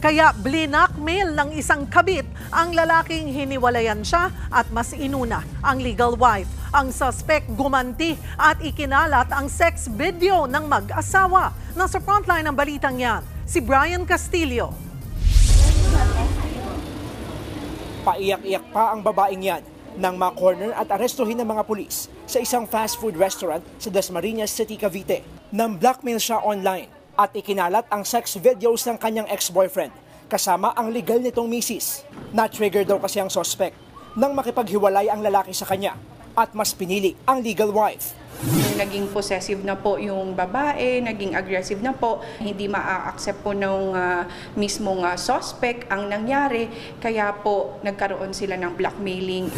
Kaya blinakmail ng isang kabit ang lalaking hiniwalayan siya at mas inuna ang legal wife. Ang suspect gumanti at ikinalat ang sex video ng mag-asawa. Nasa frontline ng balitang yan, si Brian Castillo. Paiyak-iyak pa ang babaeng yan nang ma-corner at arestuhin ng mga pulis sa isang fast food restaurant sa Dasmariñas City, Cavite. Nang blackmail siya online at ikinalat ang sex videos ng kanyang ex-boyfriend kasama ang legal nitong misis. Na-trigger daw kasi ang suspect nang makipaghiwalay ang lalaki sa kanya at mas pinili ang legal wife. Naging possessive na po yung babae, naging aggressive na po. Hindi maa-accept po ng mismong suspect ang nangyari, kaya po nagkaroon sila ng blackmailing.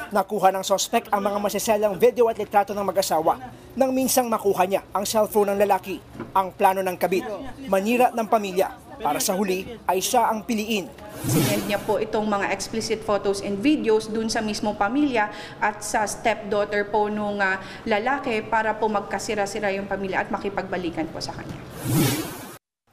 Nakuha ng suspect ang mga masiselang video at litrato ng mag-asawa nang minsang makuha niya ang cellphone ng lalaki. Ang plano ng kabit, manira ng pamilya para sa huli ay siya ang piliin. Sinend niya po itong mga explicit photos and videos dun sa mismong pamilya at sa stepdaughter po nung lalaki para po magkasira-sira yung pamilya at makipagbalikan po sa kanya.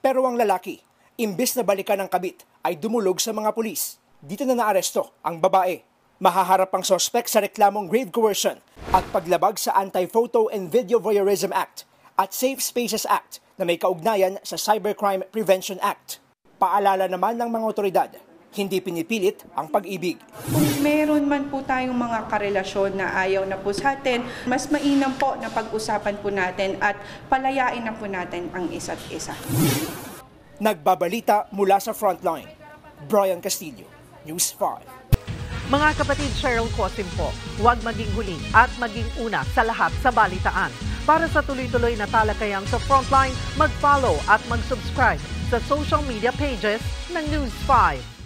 Pero ang lalaki, imbes na balikan ng kabit, ay dumulog sa mga pulis. Dito na naaresto ang babae. Mahaharap ang suspect sa reklamong grave coercion at paglabag sa Anti-Photo and Video Voyeurism Act at Safe Spaces Act na may kaugnayan sa Cybercrime Prevention Act. Paalala naman ng mga otoridad, hindi pinipilit ang pag-ibig. Kung meron man po tayong mga karelasyon na ayaw na po sa atin, mas mainam po na pag-usapan po natin at palayain na po natin ang isa't isa. Nagbabalita mula sa frontline, Brian Castillo, News 5. Mga kapatid, Cheryl Cosim po, huwag maging huli at maging una sa lahat sa balitaan. Para sa tuloy-tuloy na talakayan sa Frontline, mag-follow at mag-subscribe sa social media pages ng News 5.